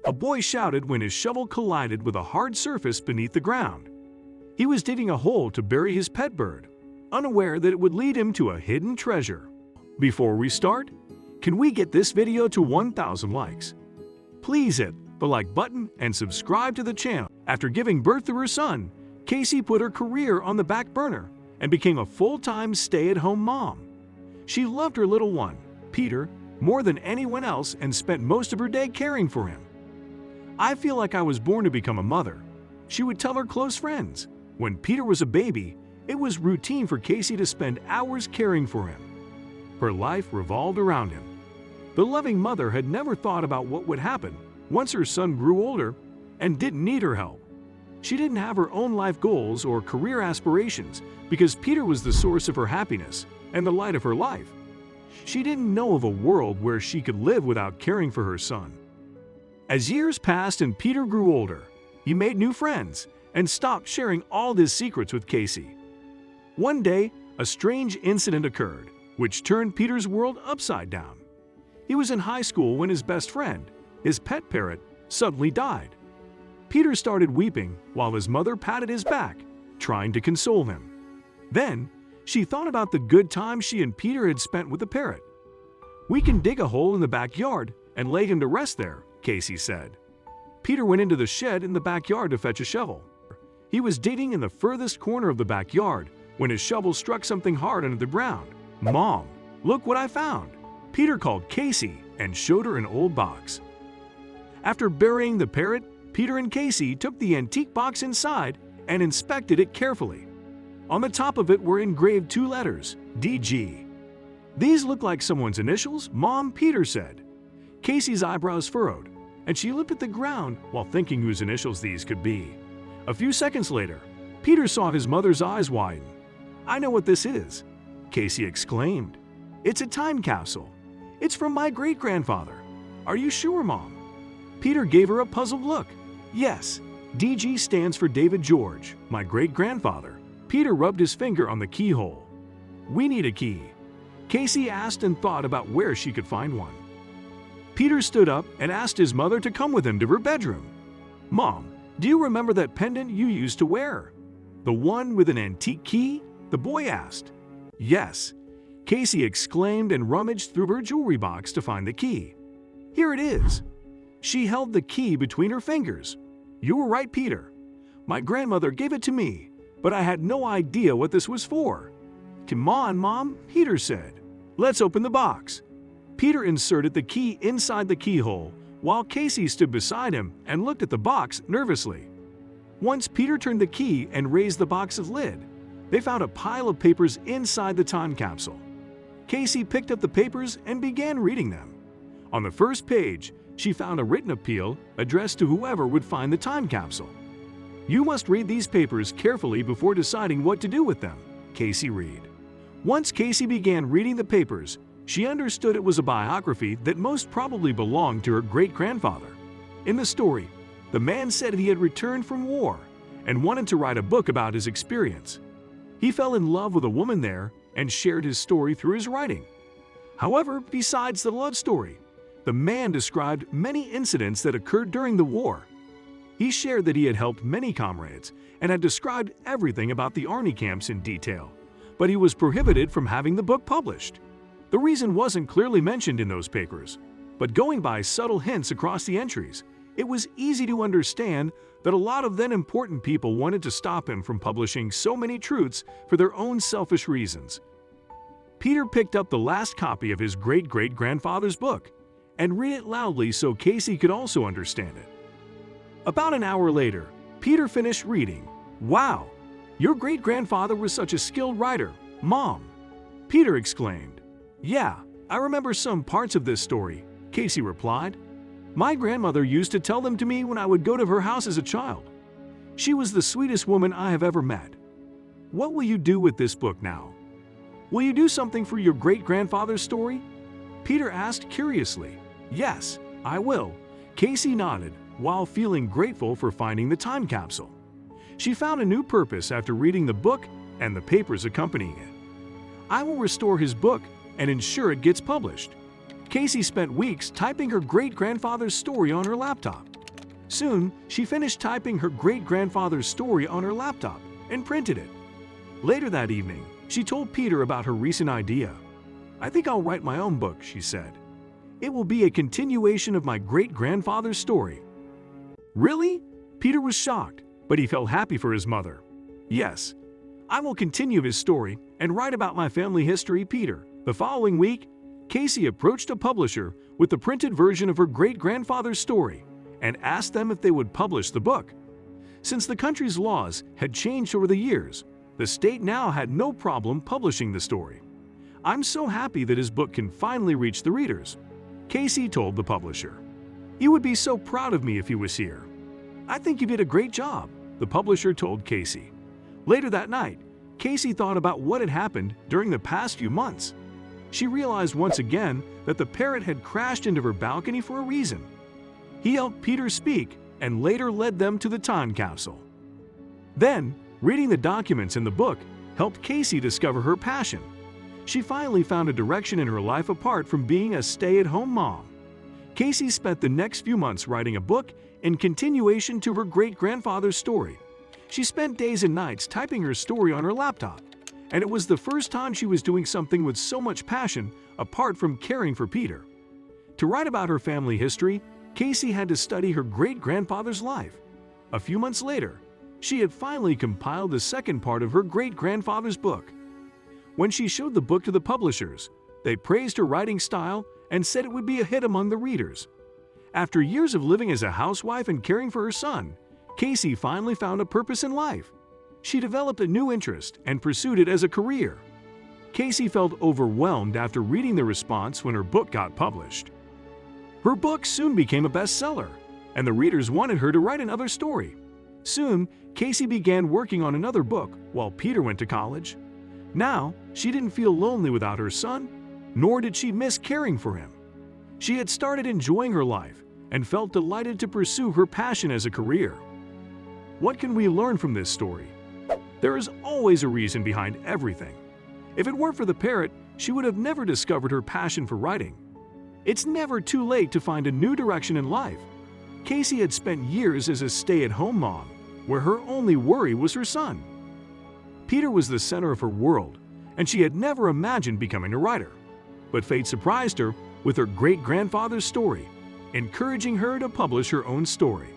A boy shouted when his shovel collided with a hard surface beneath the ground. He was digging a hole to bury his pet bird, unaware that it would lead him to a hidden treasure. Before we start, can we get this video to 1,000 likes? Please hit the like button and subscribe to the channel. After giving birth to her son, Casey put her career on the back burner and became a full-time stay-at-home mom. She loved her little one, Peter, more than anyone else and spent most of her day caring for him. "I feel like I was born to become a mother," she would tell her close friends. When Peter was a baby, it was routine for Casey to spend hours caring for him. Her life revolved around him. The loving mother had never thought about what would happen once her son grew older and didn't need her help. She didn't have her own life goals or career aspirations because Peter was the source of her happiness and the light of her life. She didn't know of a world where she could live without caring for her son. As years passed and Peter grew older, he made new friends and stopped sharing all his secrets with Casey. One day, a strange incident occurred, which turned Peter's world upside down. He was in high school when his best friend, his pet parrot, suddenly died. Peter started weeping while his mother patted his back, trying to console him. Then, she thought about the good time she and Peter had spent with the parrot. "We can dig a hole in the backyard and lay him to rest there," Casey said. Peter went into the shed in the backyard to fetch a shovel. He was digging in the furthest corner of the backyard when his shovel struck something hard into the ground. "Mom, look what I found!" Peter called Casey and showed her an old box. After burying the parrot, Peter and Casey took the antique box inside and inspected it carefully. On the top of it were engraved two letters, DG. "These look like someone's initials, Mom," Peter said. Casey's eyebrows furrowed, and she looked at the ground while thinking whose initials these could be. A few seconds later, Peter saw his mother's eyes widen. "I know what this is," Casey exclaimed. "It's a time capsule. It's from my great-grandfather. Are you sure, Mom?" Peter gave her a puzzled look. "Yes, DG stands for David George, my great-grandfather." Peter rubbed his finger on the keyhole. "We need a key." Casey asked and thought about where she could find one. Peter stood up and asked his mother to come with him to her bedroom. "Mom, do you remember that pendant you used to wear? The one with an antique key?" the boy asked. "Yes," Casey exclaimed and rummaged through her jewelry box to find the key. "Here it is." She held the key between her fingers. "You were right, Peter. My grandmother gave it to me, but I had no idea what this was for." "Come on, Mom," Peter said. "Let's open the box." Peter inserted the key inside the keyhole, while Casey stood beside him and looked at the box nervously. Once Peter turned the key and raised the box's lid, they found a pile of papers inside the time capsule. Casey picked up the papers and began reading them. On the first page, she found a written appeal addressed to whoever would find the time capsule. "You must read these papers carefully before deciding what to do with them," Casey read. Once Casey began reading the papers, she understood it was a biography that most probably belonged to her great-grandfather. In the story, the man said he had returned from war and wanted to write a book about his experience. He fell in love with a woman there and shared his story through his writing. However, besides the love story, the man described many incidents that occurred during the war. He shared that he had helped many comrades and had described everything about the army camps in detail, but he was prohibited from having the book published. The reason wasn't clearly mentioned in those papers, but going by subtle hints across the entries, it was easy to understand that a lot of then important people wanted to stop him from publishing so many truths for their own selfish reasons. Peter picked up the last copy of his great-great-grandfather's book and read it loudly so Casey could also understand it. About an hour later, Peter finished reading. "Wow, your great-grandfather was such a skilled writer, Mom," Peter exclaimed. "Yeah, I remember some parts of this story," Casey replied. "My grandmother used to tell them to me when I would go to her house as a child. She was the sweetest woman I have ever met." "What will you do with this book now? Will you do something for your great-grandfather's story?" Peter asked curiously. "Yes, I will," Casey nodded while feeling grateful for finding the time capsule. She found a new purpose after reading the book and the papers accompanying it. "I will restore his book and ensure it gets published." Casey spent weeks typing her great-grandfather's story on her laptop. Soon, she finished typing her great-grandfather's story on her laptop and printed it. Later that evening, she told Peter about her recent idea. "I think I'll write my own book," she said. "It will be a continuation of my great-grandfather's story." "Really?" Peter was shocked, but he felt happy for his mother. "Yes, I will continue his story and write about my family history, Peter." The following week, Casey approached a publisher with the printed version of her great-grandfather's story and asked them if they would publish the book. Since the country's laws had changed over the years, the state now had no problem publishing the story. "I'm so happy that his book can finally reach the readers," Casey told the publisher. "He would be so proud of me if he was here." "I think you did a great job," the publisher told Casey. Later that night, Casey thought about what had happened during the past few months. She realized once again that the parrot had crashed into her balcony for a reason. He helped Peter speak and later led them to the time capsule. Then, reading the documents in the book helped Casey discover her passion. She finally found a direction in her life apart from being a stay-at-home mom. Casey spent the next few months writing a book in continuation to her great-grandfather's story. She spent days and nights typing her story on her laptop, and it was the first time she was doing something with so much passion apart from caring for Peter. To write about her family history, Casey had to study her great-grandfather's life. A few months later, she had finally compiled the second part of her great-grandfather's book. When she showed the book to the publishers, they praised her writing style and said it would be a hit among the readers. After years of living as a housewife and caring for her son, Casey finally found a purpose in life. She developed a new interest and pursued it as a career. Casey felt overwhelmed after reading the response when her book got published. Her book soon became a bestseller, and the readers wanted her to write another story. Soon, Casey began working on another book while Peter went to college. Now, she didn't feel lonely without her son, nor did she miss caring for him. She had started enjoying her life and felt delighted to pursue her passion as a career. What can we learn from this story? There is always a reason behind everything. If it weren't for the parrot, she would have never discovered her passion for writing. It's never too late to find a new direction in life. Casey had spent years as a stay-at-home mom, where her only worry was her son. Peter was the center of her world, and she had never imagined becoming a writer. But fate surprised her with her great-grandfather's story, encouraging her to publish her own story.